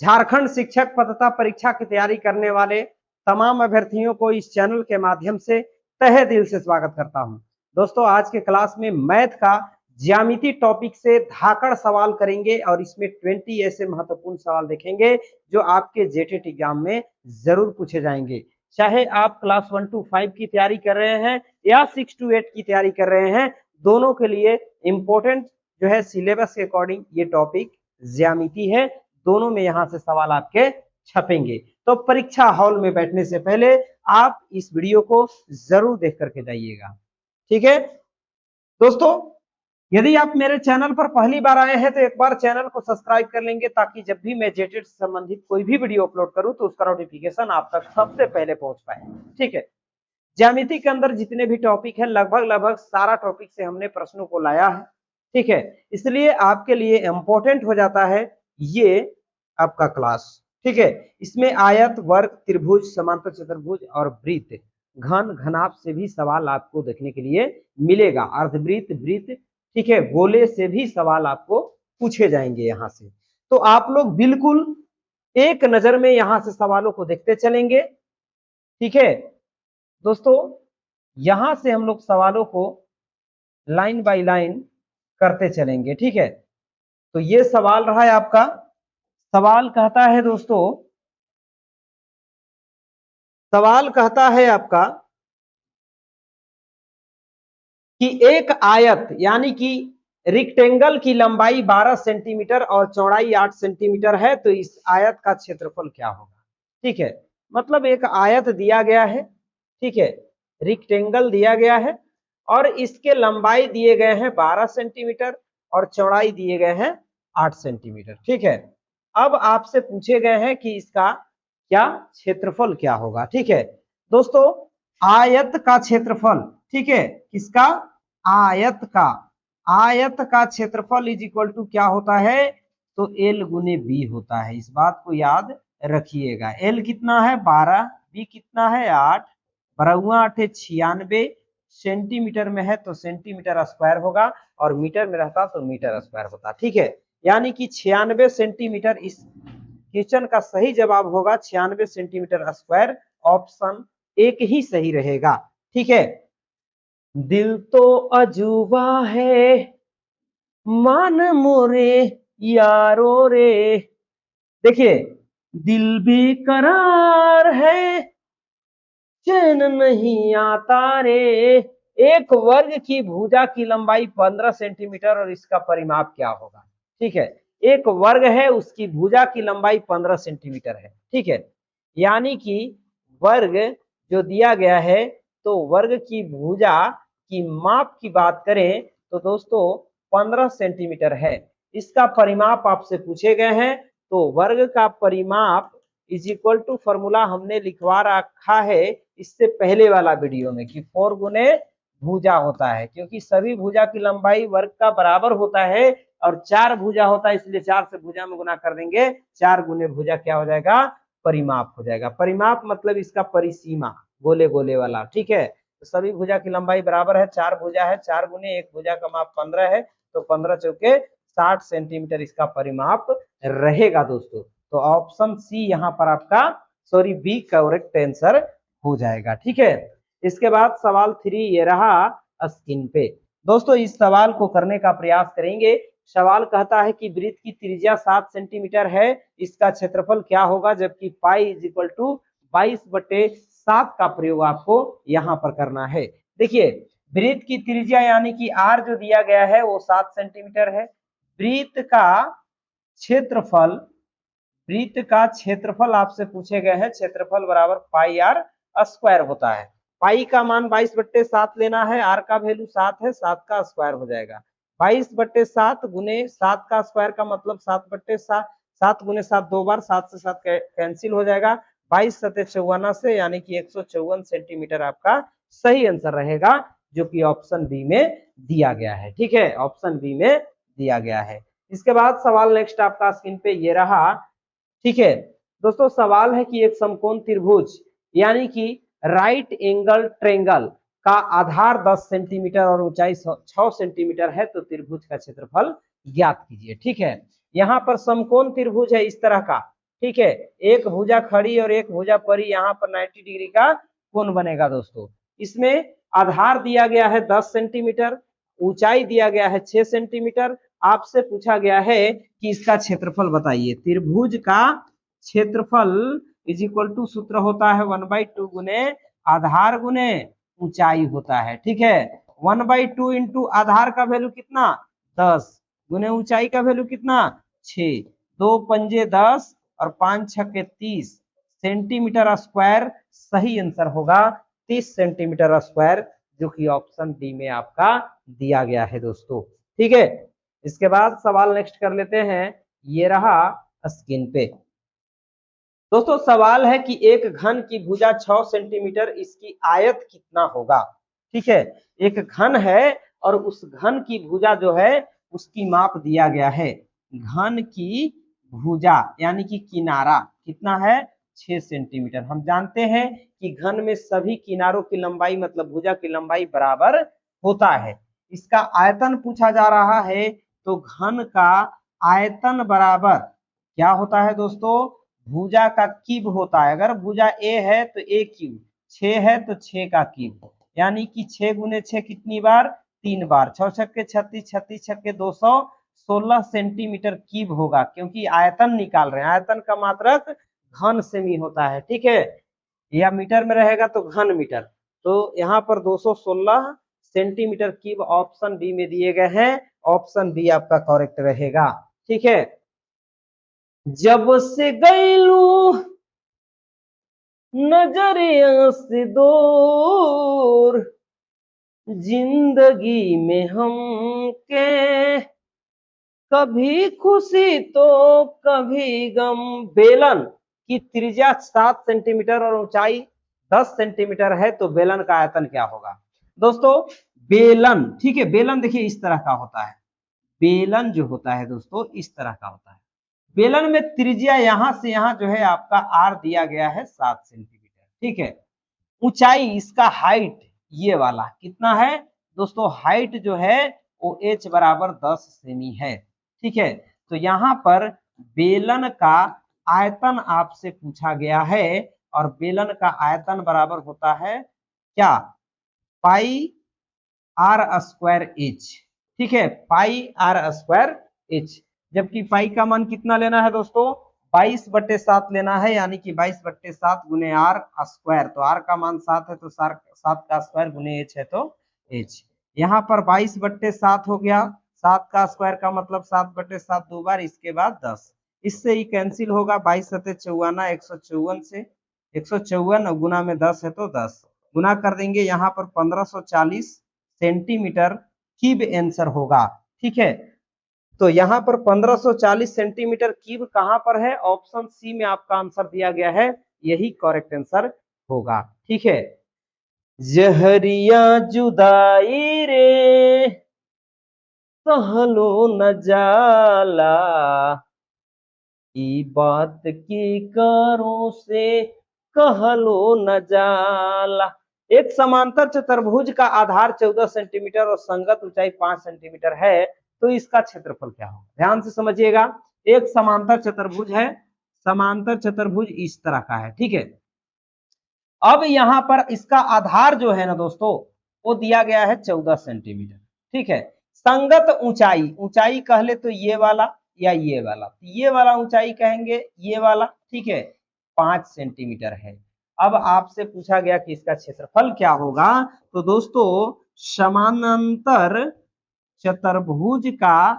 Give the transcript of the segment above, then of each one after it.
झारखंड शिक्षक पात्रता परीक्षा की तैयारी करने वाले तमाम अभ्यर्थियों को इस चैनल के माध्यम से तहे दिल से स्वागत करता हूं। दोस्तों, आज के क्लास में मैथ का ज्यामिति टॉपिक से धाकड़ सवाल करेंगे और इसमें 20 ऐसे महत्वपूर्ण सवाल देखेंगे जो आपके जेटेट एग्जाम में जरूर पूछे जाएंगे। चाहे आप क्लास 1 to 5 की तैयारी कर रहे हैं या 6 to 8 की तैयारी कर रहे हैं, दोनों के लिए इंपॉर्टेंट जो है सिलेबस के अकॉर्डिंग ये टॉपिक ज्यामिति है। दोनों में यहां से सवाल आपके छपेंगे। तो परीक्षा हॉल में बैठने से पहले आप इस वीडियो को जरूर देख करके जाइएगा। ठीक है दोस्तों, यदि आप मेरे चैनल पर पहली बार आए हैं तो एक बार चैनल को सब्सक्राइब कर लेंगे ताकि जब भी मैं जेटेट से संबंधित कोई भी वीडियो अपलोड करूं तो उसका नोटिफिकेशन आप तक सबसे पहले पहुंच पाए। ठीक है, ज्यामिति के अंदर जितने भी टॉपिक है लगभग सारा टॉपिक से हमने प्रश्नों को लाया है। ठीक है, इसलिए आपके लिए इंपॉर्टेंट हो जाता है ये आपका क्लास। ठीक है, इसमें आयत, वर्ग, त्रिभुज, समांतर चतुर्भुज और वृत्त, घन, घनाभ से भी सवाल आपको देखने के लिए मिलेगा। अर्धवृत्त, वृत्त, ठीक है, गोले से भी सवाल आपको पूछे जाएंगे यहां से। तो आप लोग बिल्कुल एक नजर में यहां से सवालों को देखते चलेंगे। ठीक है दोस्तों, यहां से हम लोग सवालों को लाइन बाय लाइन करते चलेंगे। ठीक है, तो ये सवाल रहा है आपका। सवाल कहता है दोस्तों, सवाल कहता है आपका कि एक आयत यानी कि रेक्टेंगल की लंबाई 12 सेंटीमीटर और चौड़ाई 8 सेंटीमीटर है, तो इस आयत का क्षेत्रफल क्या होगा। ठीक है, मतलब एक आयत दिया गया है, ठीक है, रेक्टेंगल दिया गया है और इसके लंबाई दिए गए हैं 12 सेंटीमीटर और चौड़ाई दिए गए हैं 8 सेंटीमीटर। ठीक है, अब आपसे पूछे गए हैं कि इसका क्या क्षेत्रफल क्या होगा। ठीक है दोस्तों, आयत का क्षेत्रफल, ठीक है, किसका, आयत का क्षेत्रफल इज इक्वल टू क्या होता है, तो L गुने बी होता है। इस बात को याद रखिएगा। L कितना है 12, बी कितना है 8, बरौआ 8 96 सेंटीमीटर में है तो सेंटीमीटर स्क्वायर होगा और मीटर में रहता तो मीटर स्क्वायर होता। ठीक है, यानी कि 96 सेंटीमीटर इस क्वेश्चन का सही जवाब होगा 96 सेंटीमीटर स्क्वायर। ऑप्शन एक ही सही रहेगा। ठीक है, दिल तो अजूबा है मान मोरे यारो रे, देखिए, दिल बेकरार है चैन नहीं आता रे। एक वर्ग की भुजा की लंबाई 15 सेंटीमीटर और इसका परिमाप क्या होगा। ठीक है, एक वर्ग है, उसकी भुजा की लंबाई 15 सेंटीमीटर है। ठीक है, यानी कि वर्ग जो दिया गया है, तो वर्ग की भुजा की माप की बात करें तो दोस्तों 15 सेंटीमीटर है। इसका परिमाप आपसे पूछे गए हैं, तो वर्ग का परिमाप इज इक्वल टू फॉर्मूला हमने लिखवा रखा है इससे पहले वाला वीडियो में कि 4 गुने भुजा होता है, क्योंकि सभी भुजा की लंबाई वर्ग का बराबर होता है और 4 भुजा होता है, इसलिए 4 से भुजा में गुना कर देंगे, 4 गुने भुजा क्या हो जाएगा, परिमाप हो जाएगा। परिमाप मतलब इसका परिसीमा, गोले गोले वाला। ठीक है, तो सभी भुजा की लंबाई बराबर है, 4 भुजा है, 4 गुने एक भुजा का माप 15 है, तो 15 चौके 60 सेंटीमीटर इसका परिमाप रहेगा दोस्तों। तो ऑप्शन सी यहाँ पर आपका, सॉरी बी करेक्ट आंसर हो जाएगा। ठीक है, इसके बाद सवाल 3 ये रहा स्क्रीन पे। दोस्तों, इस सवाल को करने का प्रयास करेंगे। सवाल कहता है कि वृत्त की त्रिज्या 7 सेंटीमीटर है, इसका क्षेत्रफल क्या होगा, जबकि पाई इज इक्वल टू 22/7 का प्रयोग आपको यहां पर करना है। देखिए, वृत्त की त्रिज्या यानी कि आर जो दिया गया है वो 7 सेंटीमीटर है। वृत्त का क्षेत्रफल, वृत्त का क्षेत्रफल आपसे पूछे गए हैं, क्षेत्रफल बराबर पाई आर स्क्वायर होता है। पाई का मान 22/7 लेना है, आर का वैल्यू 7 है, 7 का स्क्वायर हो जाएगा। 22/7 गुने 7 का स्क्वायर का मतलब 7/7, 7 गुने 7 दो बार, 7 से 7 कैंसिल हो जाएगा, 22 7 54 से, यानी कि 154 सेंटीमीटर आपका सही आंसर रहेगा, जो कि ऑप्शन बी में दिया गया है। ठीक है, ऑप्शन बी में दिया गया है। इसके बाद सवाल नेक्स्ट आपका स्क्रीन पे ये रहा। ठीक है दोस्तों, सवाल है कि एक समकोण त्रिभुज यानी कि राइट एंगल ट्रायंगल का आधार 10 सेंटीमीटर और ऊंचाई 6 सेंटीमीटर है, तो त्रिभुज का क्षेत्रफल ज्ञात कीजिए। ठीक है, यहाँ पर समकोण त्रिभुज है इस तरह का, ठीक है, एक भुजा खड़ी और एक भुजा परी, यहाँ पर 90 डिग्री का कोण बनेगा दोस्तों। इसमें आधार दिया गया है 10 सेंटीमीटर, ऊंचाई दिया गया है 6 सेंटीमीटर। आपसे पूछा गया है कि इसका क्षेत्रफल बताइए। त्रिभुज का क्षेत्रफल इज इक्वल टू सूत्र होता है 1/2 गुने आधार गुने ऊंचाई होता है। ठीक है, 1/2 इंटू आधार का वैल्यू कितना 10 गुने ऊंचाई का वैल्यू कितना 6, 2 पंजे 10 और 5 छक्के 30 सेंटीमीटर स्क्वायर सही आंसर होगा 30 सेंटीमीटर स्क्वायर, जो कि ऑप्शन डी में आपका दिया गया है दोस्तों। ठीक है, इसके बाद सवाल नेक्स्ट कर लेते हैं, ये रहा स्क्रीन पे दोस्तों। सवाल है कि एक घन की भुजा 6 सेंटीमीटर, इसकी आयत कितना होगा। ठीक है, एक घन है और उस घन की भुजा जो है उसकी माप दिया गया है। घन की भुजा यानी कि किनारा कितना है 6 सेंटीमीटर। हम जानते हैं कि घन में सभी किनारों की लंबाई मतलब भुजा की लंबाई बराबर होता है। इसका आयतन पूछा जा रहा है, तो घन का आयतन बराबर क्या होता है दोस्तों, भुजा का क्यूब होता है। अगर भुजा ए है तो ए क्यूब, 6 है तो 6 का क्यूब, यानी कि 6 गुने 6 कितनी बार 3 बार, 6 छक्के 36, 36 छक्के 216 सेंटीमीटर क्यूब होगा, क्योंकि आयतन निकाल रहे हैं। आयतन का मात्रक घन सेमी होता है। ठीक है, या मीटर में रहेगा तो घन मीटर, तो यहाँ पर 216 सेंटीमीटर क्यूब ऑप्शन बी में दिए गए हैं। ऑप्शन बी आपका करेक्ट रहेगा। ठीक है, जब से गईलू नजरिया से दूर, जिंदगी में हम के कभी खुशी तो कभी गम। बेलन की त्रिज्या 7 सेंटीमीटर और ऊंचाई 10 सेंटीमीटर है, तो बेलन का आयतन क्या होगा दोस्तों। बेलन, ठीक है, बेलन देखिए इस तरह का होता है। बेलन जो होता है दोस्तों इस तरह का होता है। बेलन में त्रिज्या यहां से यहां जो है आपका आर दिया गया है 7 सेंटीमीटर। ठीक है, ऊंचाई इसका हाइट ये वाला कितना है दोस्तों, हाइट जो है वो h बराबर 10 सेमी है। ठीक है, तो यहाँ पर बेलन का आयतन आपसे पूछा गया है, और बेलन का आयतन बराबर होता है क्या, पाई आर स्क्वायर एच। ठीक है, पाई आर स्क्वायर एच, जबकि पाई का मान कितना लेना है दोस्तों 22/7 लेना है, यानी कि 22/7 गुने आर स्क्वायर। तो आर का मान 7 है तो 7 का स्क्वायर गुने एच है तो एच। यहाँ पर 22/7 हो गया, 7 का स्क्वायर का मतलब 7/7 दो बार, इसके बाद 10, इससे ही कैंसिल होगा। 22 सते 54, 154 से 154 गुना में 10 है तो 10 गुना कर देंगे, यहाँ पर 1540 सेंटीमीटर क्यूब आंसर होगा। ठीक है, तो यहाँ पर 1540 सेंटीमीटर क्यूब कहां पर है, ऑप्शन सी में आपका आंसर दिया गया है, यही करेक्ट आंसर होगा। ठीक है, जहरिया जुदाई रे सहलो न जाला, ई बात की करो से कहलो न जाला। एक समांतर चतुर्भुज का आधार 14 सेंटीमीटर और संगत ऊंचाई 5 सेंटीमीटर है, तो इसका क्षेत्रफल क्या होगा। ध्यान से समझिएगा, एक समांतर चतुर्भुज है, समांतर चतुर्भुज इस तरह का है। ठीक है, अब यहाँ पर इसका आधार जो है ना दोस्तों वो दिया गया है 14 सेंटीमीटर। ठीक है, संगत ऊंचाई, ऊंचाई कह ले तो ये वाला या ये वाला, तो ये वाला ऊंचाई कहेंगे ये वाला। ठीक है, 5 सेंटीमीटर है। अब आपसे पूछा गया कि इसका क्षेत्रफल क्या होगा, तो दोस्तों समानांतर चतुर्भुज का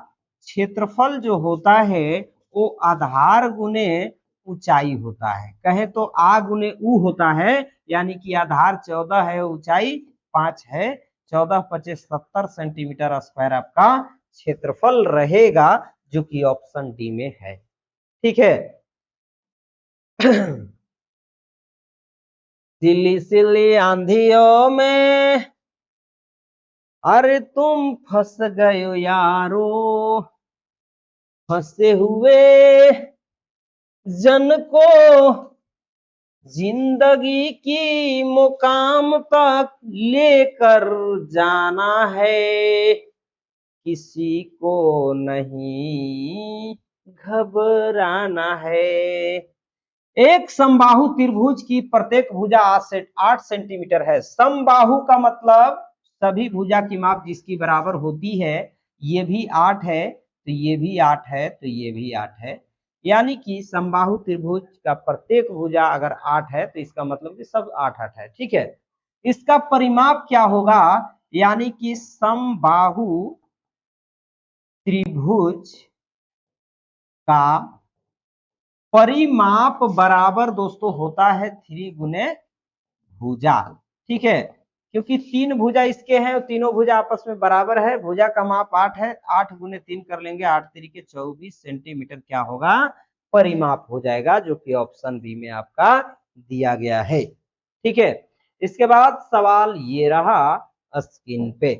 क्षेत्रफल जो होता है वो आधार गुने ऊंचाई होता है। कहे तो आ गुने ऊ होता है, यानी कि आधार 14 है, ऊंचाई 5 है, 14 × 5 = 70 सेंटीमीटर स्क्वायर आपका क्षेत्रफल रहेगा, जो कि ऑप्शन डी में है। ठीक है, सिली सिली आंधियों में अरे तुम फंस गए यारो, फंसे हुए जन को जिंदगी की मुकाम तक लेकर जाना है, किसी को नहीं घबराना है। एक समबाहु त्रिभुज की प्रत्येक भुजा 8 सेंटीमीटर है। समबाहु का मतलब सभी भुजा की माप जिसकी बराबर होती है। ये भी 8 है तो ये भी 8 है तो ये भी 8 है। यानी कि समबाहु त्रिभुज का प्रत्येक भुजा अगर 8 है तो इसका मतलब कि सब 8 है। ठीक है, इसका परिमाप क्या होगा, यानी कि समबाहु त्रिभुज का परिमाप बराबर दोस्तों होता है 3 गुने भुजा। ठीक है, क्योंकि 3 भुजा इसके हैं और तीनों भुजा आपस में बराबर है। भुजा का माप 8 है, 8 गुने 3 कर लेंगे, 8 तरीके 24 सेंटीमीटर क्या होगा, परिमाप हो जाएगा, जो कि ऑप्शन बी में आपका दिया गया है। ठीक है, इसके बाद सवाल ये रहा स्क्रीन पे।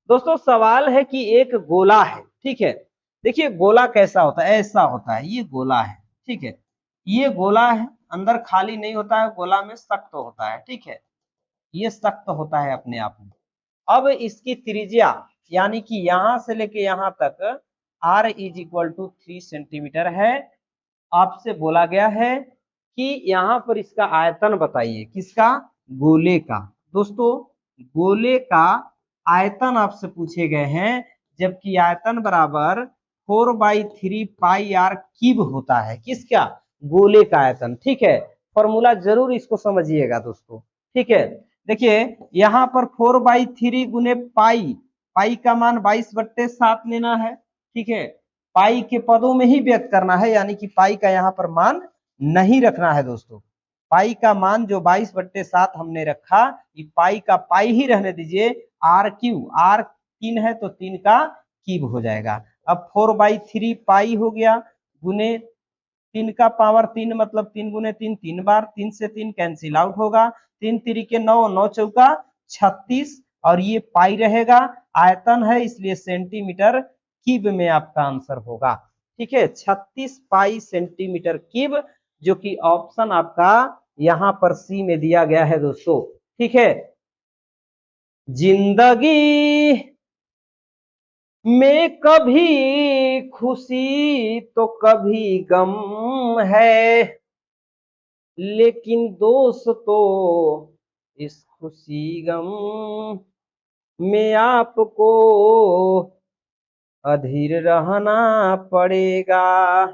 दोस्तों सवाल है कि एक गोला है। ठीक है, देखिए गोला कैसा होता है, ऐसा होता है, ये गोला है। ठीक है, ये गोला है, अंदर खाली नहीं होता है, गोला में सख्त होता है। ठीक है, ये सख्त होता है अपने आप में। अब इसकी त्रिज्या यानी कि यहां से लेके यहां तक r is equal to 3 centimetre है। आपसे बोला गया है कि यहाँ पर इसका आयतन बताइए, किसका, गोले का। दोस्तों गोले का आयतन आपसे पूछे गए हैं, जबकि आयतन बराबर 4/3 पाई आर क्यूब होता है। किसका, गोले का आयतन। ठीक है, फॉर्मूला जरूर इसको समझिएगा दोस्तों। ठीक है, देखिए यहाँ पर 4/3 गुने पाई, पाई का मान 22/7 लेना है। ठीक है, पाई के पदों में ही व्यक्त करना है, यानी कि पाई का यहाँ पर मान नहीं रखना है दोस्तों। पाई का मान जो 22/7 हमने रखा, ये पाई का पाई ही रहने दीजिए। आर क्यू, आर 3 है तो 3 का क्यूब हो जाएगा। अब 4/3 पाई हो गया, गुने 3 का पावर 3 मतलब 3 गुने 3, 3 बार, 3 से 3 कैंसिल आउट होगा, 3 तिरिके 9, 9 चौका 36, और ये पाई रहेगा। आयतन है इसलिए सेंटीमीटर क्यूब में आपका आंसर होगा। ठीक है, 36 पाई सेंटीमीटर क्यूब, जो कि ऑप्शन आपका यहां पर सी में दिया गया है दोस्तों। ठीक है, जिंदगी में कभी खुशी तो कभी गम है, लेकिन दोस्तों इस खुशी गम में आपको अधीर रहना पड़ेगा।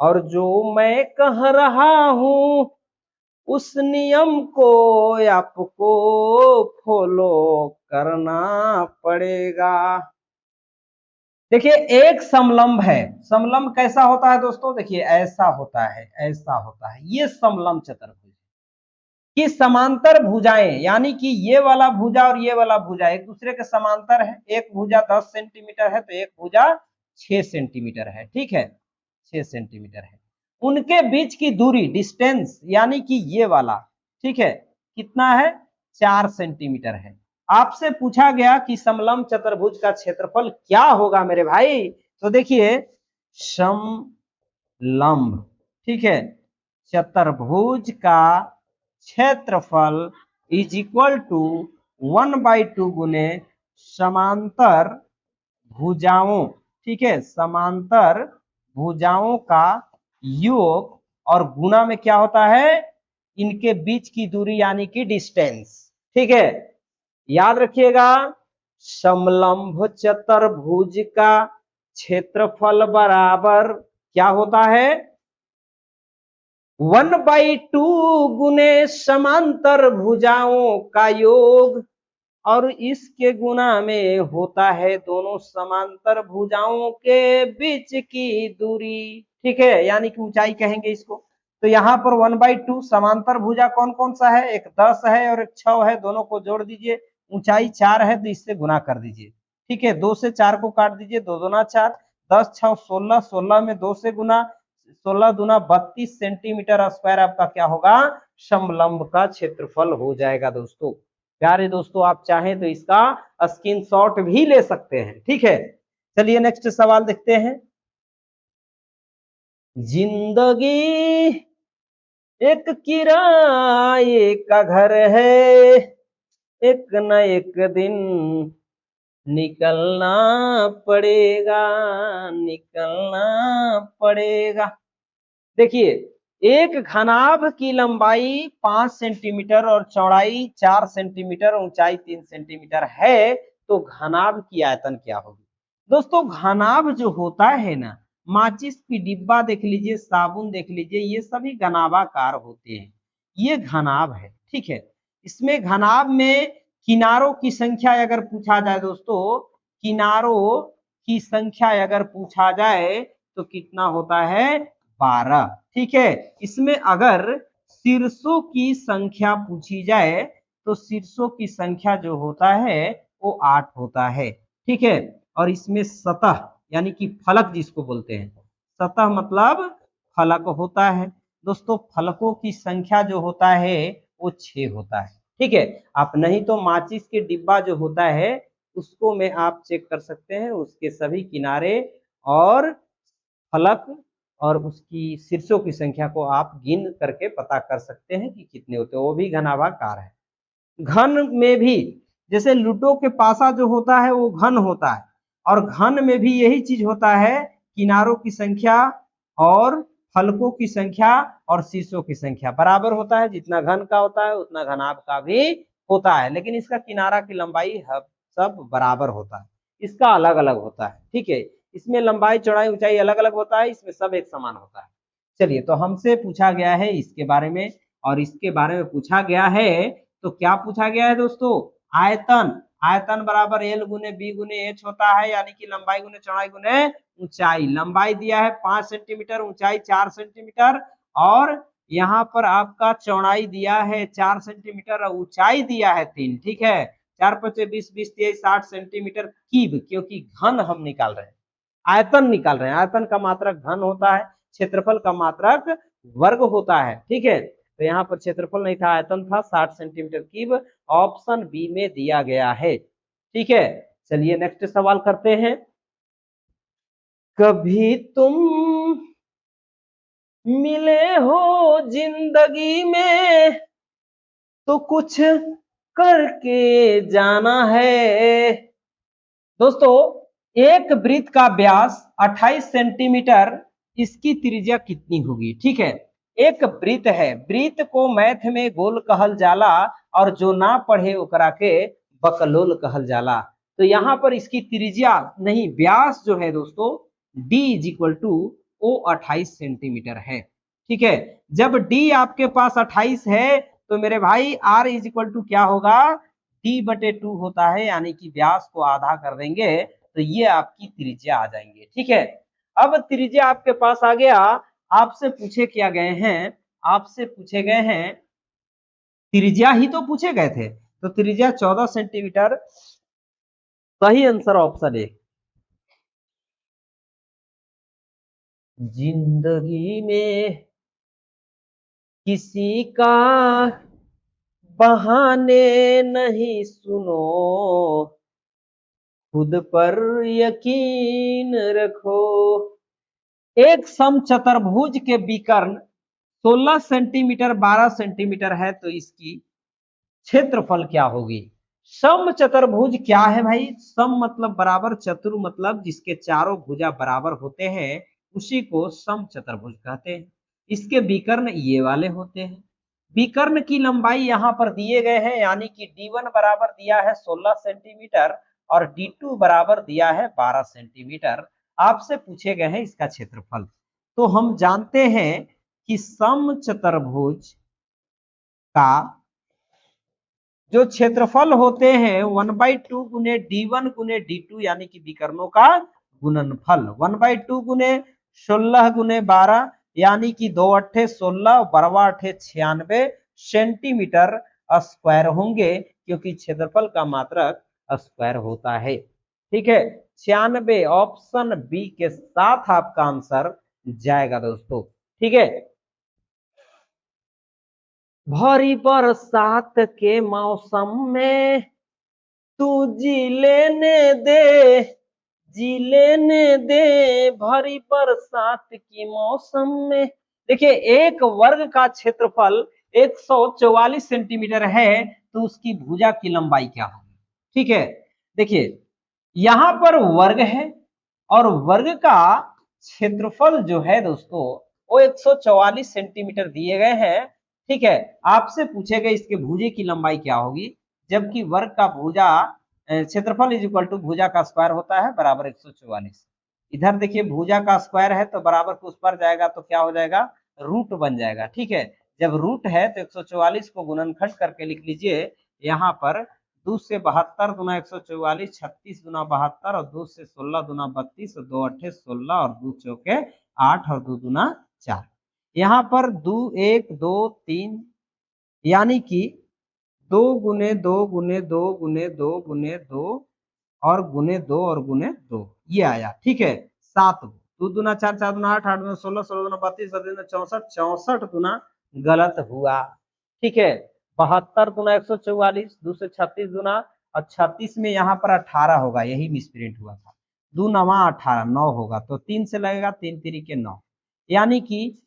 और जो मैं कह रहा हूं उस नियम को आपको फॉलो करना पड़ेगा। देखिए एक समलंब है, समलंब कैसा होता है दोस्तों, देखिए ऐसा होता है, ऐसा होता है, ये समलंब चतुर्भुज की समांतर भुजाएं, यानी कि ये वाला भुजा और ये वाला भुजा एक दूसरे के समांतर है। एक भुजा 10 सेंटीमीटर है तो एक भुजा 6 सेंटीमीटर है। ठीक है, 6 सेंटीमीटर है। उनके बीच की दूरी डिस्टेंस, यानी कि ये वाला, ठीक है, कितना है, 4 सेंटीमीटर है। आपसे पूछा गया कि समलंब चतुर्भुज का क्षेत्रफल क्या होगा मेरे भाई, तो देखिए समलंब, ठीक है, चतुर्भुज का क्षेत्रफल इज इक्वल टू 1/2 गुने समांतर भुजाओं, ठीक है, समांतर भुजाओं का योग, और गुना में क्या होता है, इनके बीच की दूरी यानी कि डिस्टेंस। ठीक है, याद रखिएगा समलंब चतुर्भुज का क्षेत्रफल बराबर क्या होता है, 1/2 गुने समांतर भुजाओं का योग, और इसके गुना में होता है दोनों समांतर भुजाओं के बीच की दूरी। ठीक है, यानी कि ऊंचाई कहेंगे इसको। तो यहाँ पर 1/2 समांतर भुजा कौन कौन सा है, एक 10 है और एक 6 है, दोनों को जोड़ दीजिए, ऊंचाई 4 है तो इससे गुना कर दीजिए। ठीक है, 2 से 4 को काट दीजिए, 2 दूना 4, 10 6 16, 16 में 2 से गुना, 16 दूना 32 सेंटीमीटर स्क्वायर आपका क्या होगा, समलंब का क्षेत्रफल हो जाएगा दोस्तों। प्यारे दोस्तों आप चाहें तो इसका स्क्रीनशॉट भी ले सकते हैं। ठीक है, चलिए नेक्स्ट सवाल देखते हैं। जिंदगी एक किराए का घर है, एक न एक दिन निकलना पड़ेगा, निकलना पड़ेगा। देखिए, एक घनाभ की लंबाई 5 सेंटीमीटर और चौड़ाई 4 सेंटीमीटर, ऊंचाई 3 सेंटीमीटर है, तो घनाभ की आयतन क्या होगी? दोस्तों, घनाभ जो होता है ना, माचिस की डिब्बा देख लीजिए, साबुन देख लीजिए, ये सभी घनाभाकार होते हैं। ये घनाभ है, ठीक है। इसमें घनाभ में किनारों की संख्या अगर पूछा जाए दोस्तों, किनारों की संख्या अगर पूछा जाए तो कितना होता है? 12। ठीक है। इसमें अगर शीर्षों की संख्या पूछी जाए तो शीर्षों की संख्या जो होता है वो 8 होता है। ठीक है। और इसमें सतह यानी कि फलक जिसको बोलते हैं, सतह मतलब फलक होता है। दोस्तों, फलकों की संख्या जो होता है वो 6 होता है। ठीक है। आप नहीं तो माचिस के डिब्बा जो होता है उसको में आप चेक कर सकते हैं, उसके सभी किनारे और फलक और उसकी शीर्षों की संख्या को आप गिन करके पता कर सकते हैं कि कितने होते हैं, वो भी घनाभाकार है। घन में भी जैसे लूडो के पासा जो होता है वो घन होता है, और घन में भी यही चीज होता है, किनारों की संख्या और फलकों की संख्या और शीर्षों की संख्या बराबर होता है। जितना घन का होता है उतना घनाभ का भी होता है, लेकिन इसका किनारा की लंबाई सब बराबर होता है, इसका अलग अलग होता है। ठीक है। इसमें लंबाई चौड़ाई ऊंचाई अलग अलग होता है, इसमें सब एक समान होता है। चलिए, तो हमसे पूछा गया है इसके बारे में, और इसके बारे में पूछा गया है तो क्या पूछा गया है दोस्तों? आयतन। आयतन बराबर एल गुने बी गुने एच होता है, यानी कि लंबाई गुने चौड़ाई गुने ऊंचाई। लंबाई दिया है 5 सेंटीमीटर, ऊंचाई 4 सेंटीमीटर, और यहाँ पर आपका चौड़ाई दिया है 4 सेंटीमीटर और ऊंचाई दिया है 3। ठीक है। 4 पचे 20, 20 23 60 सेंटीमीटर क्यूब, क्योंकि घन हम निकाल रहे हैं, आयतन निकाल रहे हैं। आयतन का मात्रक घन होता है, क्षेत्रफल का मात्रक वर्ग होता है। ठीक है। तो यहाँ पर क्षेत्रफल नहीं था, आयतन था 60 सेंटीमीटर क्यूब। ऑप्शन बी में दिया गया है। ठीक है। चलिए नेक्स्ट सवाल करते हैं। कभी तुम मिले हो जिंदगी में तो कुछ करके जाना है। दोस्तों, एक वृत्त का व्यास 28 सेंटीमीटर, इसकी त्रिज्या कितनी होगी? ठीक है। एक वृत्त है, वृत्त को मैथ में गोल कहल जाला, और जो ना पढ़े ओकरा के बकलोल कहल जाला। तो यहाँ पर इसकी त्रिज्या नहीं, व्यास जो है दोस्तों, d is equal to O 28 centimetre है। ठीक है। जब d आपके पास 28 है तो मेरे भाई r इज इक्वल टू क्या होगा? d/2 होता है, यानी कि व्यास को आधा कर देंगे तो ये आपकी त्रिज्या आ जाएंगे। ठीक है। अब त्रिज्या आपके पास आ गया। आपसे पूछे क्या गए हैं? आपसे पूछे गए हैं, त्रिज्या ही तो पूछे गए थे, तो त्रिज्या 14 सेंटीमीटर। सही आंसर ऑप्शन ए। जिंदगी में किसी का बहाने नहीं, सुनो खुद पर यकीन रखो। एक समचतुर्भुज के विकर्ण 16 सेंटीमीटर 12 सेंटीमीटर है, तो इसकी क्षेत्रफल क्या होगी? सम चतुर्भुज क्या है भाई? सम मतलब बराबर, चतुर मतलब जिसके चारों भुजा बराबर होते हैं, उसी को सम चतुर्भुज कहते हैं। इसके विकर्ण ये वाले होते हैं। विकर्ण की लंबाई यहाँ पर दिए गए हैं, यानी कि d1 बराबर दिया है 16 सेंटीमीटर और d2 बराबर दिया है 12 सेंटीमीटर। आपसे पूछे गए हैं इसका क्षेत्रफल। तो हम जानते हैं कि सम चतुर्भुज का जो क्षेत्रफल होते हैं 1/2 गुने d1 गुने d2, यानी कि विकर्णों का गुणनफल। 1/2 गुने 16 गुने 12, यानी कि 2 अट्ठे 16, 12 अट्ठे 96 सेंटीमीटर स्क्वायर होंगे, क्योंकि क्षेत्रफल का मात्रक स्क्वायर होता है। ठीक है। 96 ऑप्शन बी के साथ आपका आंसर जाएगा दोस्तों। ठीक है। भारी बरसात के मौसम में तू जी लेने दे, जी लेने दे भारी बरसात की मौसम में। देखिए, एक वर्ग का क्षेत्रफल 144 सेंटीमीटर है, तो उसकी भुजा की लंबाई क्या होगी? ठीक है। देखिए, यहां पर वर्ग है और वर्ग का क्षेत्रफल जो है दोस्तों वो 144 सेंटीमीटर दिए गए हैं। ठीक है, आपसे पूछे गए इसके भुजे की लंबाई क्या होगी, जबकि वर्ग का भुजा क्षेत्रफल इज इक्वल टू भुजा का स्क्वायर होता है बराबर 144। इधर देखिए भुजा का स्क्वायर है तो बराबर को उस पर जाएगा तो क्या हो जाएगा, रूट बन जाएगा। ठीक है, जब रूट है तो 144 को गुणनखंड करके लिख लीजिए। यहाँ पर 2 से 72 गुना 144, 36 गुना 72 और 2 से 16 गुना 32 और 2 अट्ठे 16 और 2 चौके 8 और 2 गुना 4। यहाँ पर 2 1 2 3 यानी कि 2 गुने 2 गुने 2 गुने 2 गुने 2 और गुने 2 और गुने 2 ये आया। ठीक है, 7 2 दूना 4 4 दूना 8 8 दूना 16 16 दूना 32 32 64 64 गुना गलत हुआ। ठीक है, 72 गुना 144 2 से 36 गुना और 36 में यहाँ पर 18 होगा, यही मिसप्रिंट हुआ था। 2 9 18 9 होगा तो 3 से लगेगा, 3 3 के 9 यानी कि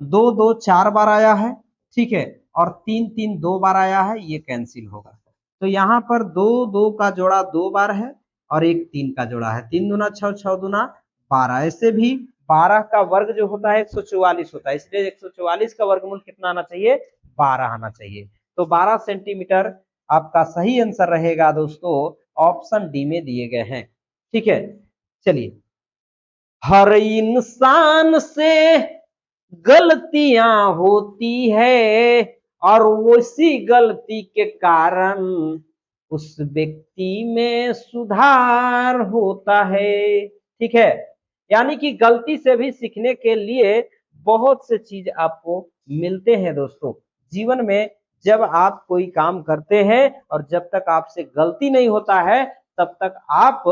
2 2 4 बार आया है। ठीक है, और 3 3 2 बार आया है, ये कैंसिल होगा। तो यहाँ पर 2 2 का जोड़ा 2 बार है और एक 3 का जोड़ा है। 3 दूना 6 6 दूना 12। ऐसे भी 12 का वर्ग जो होता है 144 होता है, इसलिए 144 का वर्गमूल कितना आना चाहिए, 12 आना चाहिए। तो 12 सेंटीमीटर आपका सही आंसर रहेगा दोस्तों, ऑप्शन डी में दिए गए हैं। ठीक है, चलिए, हर इंसान से गलतियां होती है और उसी गलती के कारण उस व्यक्ति में सुधार होता है। ठीक है, यानी कि गलती से भी सीखने के लिए बहुत से चीज आपको मिलते हैं दोस्तों जीवन में। जब आप कोई काम करते हैं और जब तक आपसे गलती नहीं होता है तब तक आप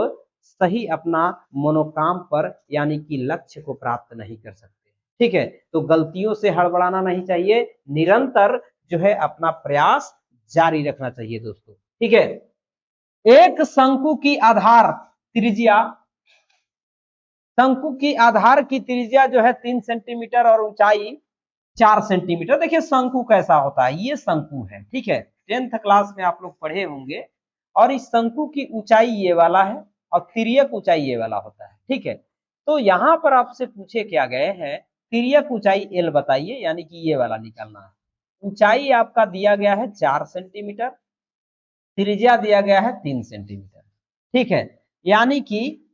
सही अपना मनोकाम पर यानी कि लक्ष्य को प्राप्त नहीं कर सकते। ठीक है, तो गलतियों से हड़बड़ाना नहीं चाहिए, निरंतर जो है अपना प्रयास जारी रखना चाहिए दोस्तों। ठीक है, एक शंकु की आधार त्रिज्या, शंकु की आधार की त्रिज्या जो है 3 सेंटीमीटर और ऊंचाई 4 सेंटीमीटर। देखिए शंकु कैसा होता है, ये शंकु है। ठीक है, 10th क्लास में आप लोग पढ़े होंगे। और इस शंकु की ऊंचाई ये वाला है और तिर्यक ऊंचाई ये वाला होता है। ठीक है, तो यहां पर आपसे पूछे क्या गए हैं, तिर्यक ऊंचाई एल बताइए, यानी कि ये वाला निकालना है। ऊंचाई आपका दिया गया है 4 सेंटीमीटर, त्रिज्या दिया गया है 3 सेंटीमीटर। ठीक है, यानी कि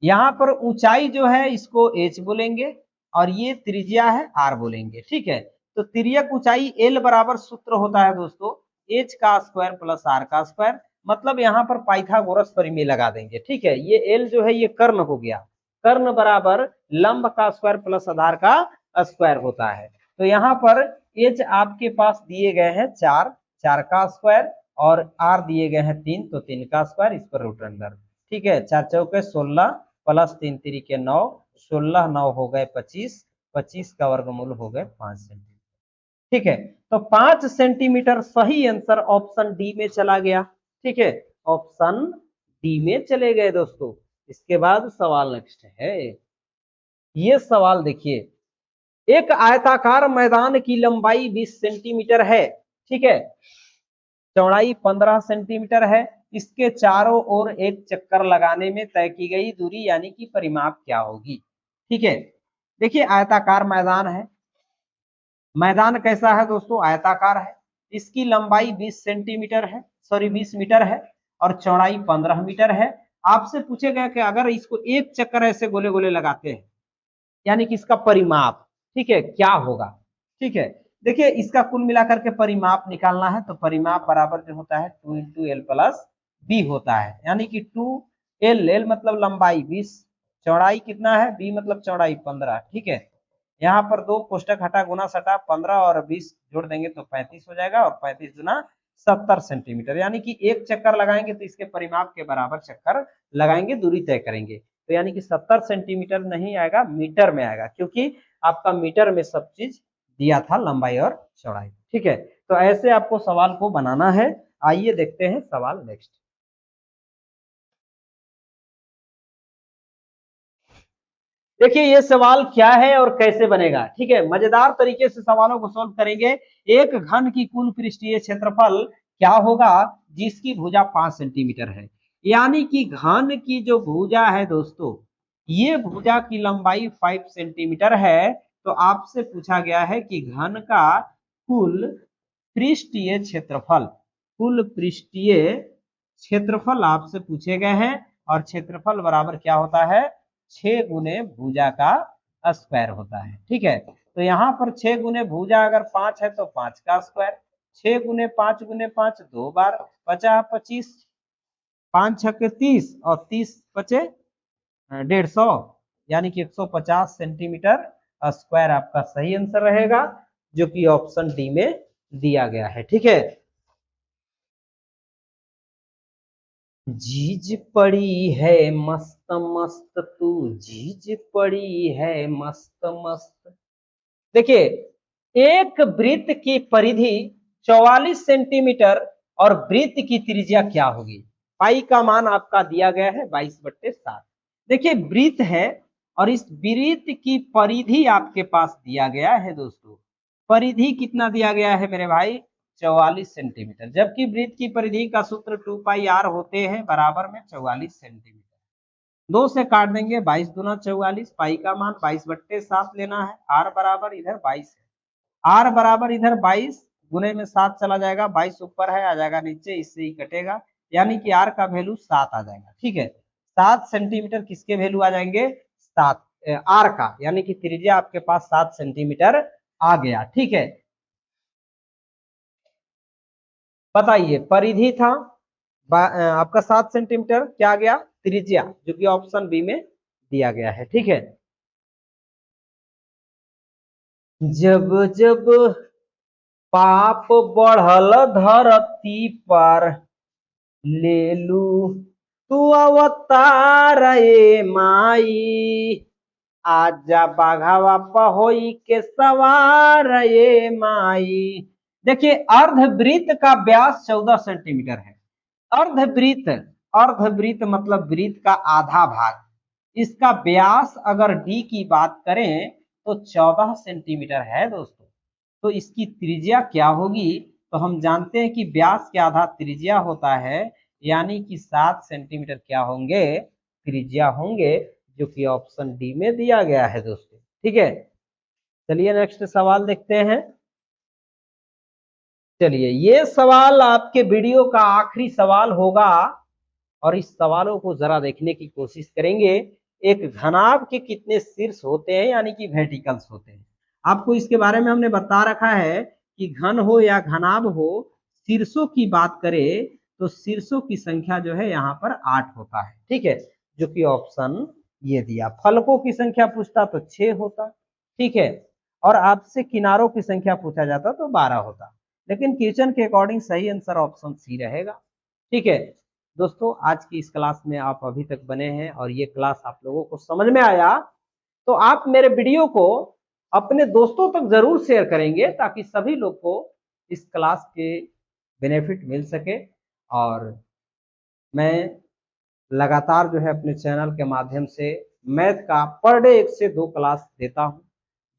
यहाँ पर ऊंचाई जो है इसको h बोलेंगे और ये त्रिज्या है r बोलेंगे। ठीक है, तो तिर्यक ऊंचाई l बराबर सूत्र होता है दोस्तों h का स्क्वायर प्लस r का स्क्वायर, मतलब यहाँ पर पाइथागोरस परिमेय लगा देंगे। ठीक है, ये l जो है ये कर्ण हो गया, कर्ण बराबर लंब का स्क्वायर प्लस आधार का स्क्वायर होता है। तो यहाँ पर h आपके पास दिए गए हैं 4, 4 का स्क्वायर और r दिए गए हैं 3, तो 3 का स्क्वायर, इस पर रूट अंडर। ठीक है, 4 चौके 16 प्लस 3 3 के 9, 16 9 हो गए 25, 25 का वर्गमूल हो गए 5 सेंटीमीटर। ठीक है, तो 5 सेंटीमीटर सही आंसर ऑप्शन डी में चला गया। ठीक है, ऑप्शन डी में चले गए दोस्तों। इसके बाद सवाल नेक्स्ट है, ये सवाल देखिए, एक आयताकार मैदान की लंबाई 20 सेंटीमीटर है। ठीक है, चौड़ाई 15 सेंटीमीटर है, इसके चारों ओर एक चक्कर लगाने में तय की गई दूरी यानी कि परिमाप क्या होगी। ठीक है, देखिए आयताकार मैदान है, मैदान कैसा है दोस्तों, आयताकार है, इसकी लंबाई 20 सेंटीमीटर है, सॉरी 20 मीटर है और चौड़ाई 15 मीटर है। आपसे पूछेगा कि अगर इसको एक चक्कर ऐसे गोले गोले लगाते हैं यानी कि इसका परिमाप, ठीक है, क्या होगा। ठीक है, देखिए इसका कुल मिलाकर के परिमाप निकालना है तो परिमाप बराबर जो होता है 2 इंटू एल प्लस बी होता है, यानी कि 2 एल, एल मतलब लंबाई 20, चौड़ाई कितना है, बी मतलब चौड़ाई 15। ठीक है, यहाँ पर 2 कोष्टक हटा गुना सटा 15 और 20 जोड़ देंगे तो 35 हो जाएगा और 35 गुना 70 सेंटीमीटर, यानी कि एक चक्कर लगाएंगे तो इसके परिमाप के बराबर चक्कर लगाएंगे, दूरी तय करेंगे। तो यानी कि 70 सेंटीमीटर नहीं आएगा, मीटर में आएगा, क्योंकि आपका मीटर में सब चीज दिया था, लंबाई और चौड़ाई। ठीक है, तो ऐसे आपको सवाल को बनाना है। आइए देखते हैं सवाल नेक्स्ट। देखिए ये सवाल क्या है और कैसे बनेगा। ठीक है, मजेदार तरीके से सवालों को सॉल्व करेंगे। एक घन की कुल पृष्ठीय क्षेत्रफल क्या होगा जिसकी भुजा 5 सेंटीमीटर है। यानी कि घन की जो भुजा है दोस्तों, ये भुजा की लंबाई 5 सेंटीमीटर है। तो आपसे पूछा गया है कि घन का कुल पृष्ठीय क्षेत्रफल, कुल पृष्ठीय क्षेत्रफल आपसे पूछे गए हैं। और क्षेत्रफल बराबर क्या होता है, 6 गुने भुजा का स्क्वायर होता है। ठीक है, तो यहाँ पर 6 गुने भुजा अगर 5 है तो 5 का स्क्वायर, 6 गुने 5 2 बार, 50 25, 5 छक्के 30 और 30 बचे 150, यानी कि 150 सेंटीमीटर स्क्वायर आपका सही आंसर रहेगा, जो कि ऑप्शन डी में दिया गया है। ठीक है, जीज पड़ी है मस्त मस्त तू, जीज पड़ी है मस्त मस्त। देखिए, एक वृत्त की परिधि 44 सेंटीमीटर और वृत्त की त्रिज्या क्या होगी। पाई का मान आपका दिया गया है 22/7। देखिए, वृत्त है और इस वृत्त की परिधि आपके पास दिया गया है दोस्तों। परिधि कितना दिया गया है मेरे भाई, 44 सेंटीमीटर, जबकि वृत्त की परिधि का सूत्र 2πr होते हैं बराबर में 44 सेंटीमीटर। 2 से काट देंगे, 22 दूना 44, पाई का मान 22/7 लेना है। आर बराबर इधर 22 है, आर बराबर इधर 22 गुने में 7 चला जाएगा, 22 ऊपर है आ जाएगा नीचे, इससे ही कटेगा, यानी कि आर का वैल्यू 7 आ जाएगा। ठीक है, 7 सेंटीमीटर किसके वैल्यू आ जाएंगे, 7 आर का, यानी कि त्रिज्या आपके पास 7 सेंटीमीटर आ गया। ठीक है, बताइए, परिधि था आपका 7 सेंटीमीटर, क्या आ गया, त्रिज्या, जो कि ऑप्शन बी में दिया गया है। ठीक है, जब जब पाप बढ़ल धरती पर, ले लू तू अवतार ए माई, आजा बाघावा पहोई के सवार ए माई। देखिए, अर्धवृत्त का व्यास 14 सेंटीमीटर है। अर्धवृत्त, अर्धवृत्त मतलब वृत्त का आधा भाग, इसका व्यास अगर डी की बात करें तो 14 सेंटीमीटर है दोस्तों। तो इसकी त्रिज्या क्या होगी, तो हम जानते हैं कि व्यास के आधा त्रिज्या होता है, यानी कि 7 सेंटीमीटर क्या होंगे, त्रिज्या होंगे, जो कि ऑप्शन डी में दिया गया है दोस्तों। ठीक है, चलिए नेक्स्ट सवाल देखते हैं। चलिए, ये सवाल आपके वीडियो का आखिरी सवाल होगा और इस सवालों को जरा देखने की कोशिश करेंगे। एक घनाभ के कितने शीर्ष होते हैं, यानी कि वर्टिकल्स होते हैं। आपको इसके बारे में हमने बता रखा है कि घन हो या घनाभ हो, शीर्षों की बात करें तो शीर्षों की संख्या जो है यहाँ पर 8 होता है। ठीक है, जो कि ऑप्शन ये दिया। फलकों की संख्या पूछता तो 6 होता। ठीक है, और आपसे किनारों की संख्या पूछा जाता तो 12 होता, लेकिन क्वेश्चन के अकॉर्डिंग सही आंसर ऑप्शन सी रहेगा। ठीक है दोस्तों, आज की इस क्लास में आप अभी तक बने हैं और ये क्लास आप लोगों को समझ में आया, तो आप मेरे वीडियो को अपने दोस्तों तक जरूर शेयर करेंगे, ताकि सभी लोग को इस क्लास के बेनिफिट मिल सके। और मैं लगातार जो है अपने चैनल के माध्यम से मैथ का पर डे 1 से 2 क्लास देता हूं,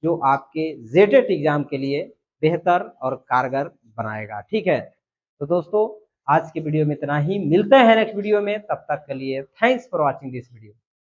जो आपके जेटेट एग्जाम के लिए बेहतर और कारगर बनाएगा। ठीक है, तो दोस्तों आज की वीडियो में इतना ही, मिलते हैं नेक्स्ट वीडियो में, तब तक के लिए thanks for watching this video.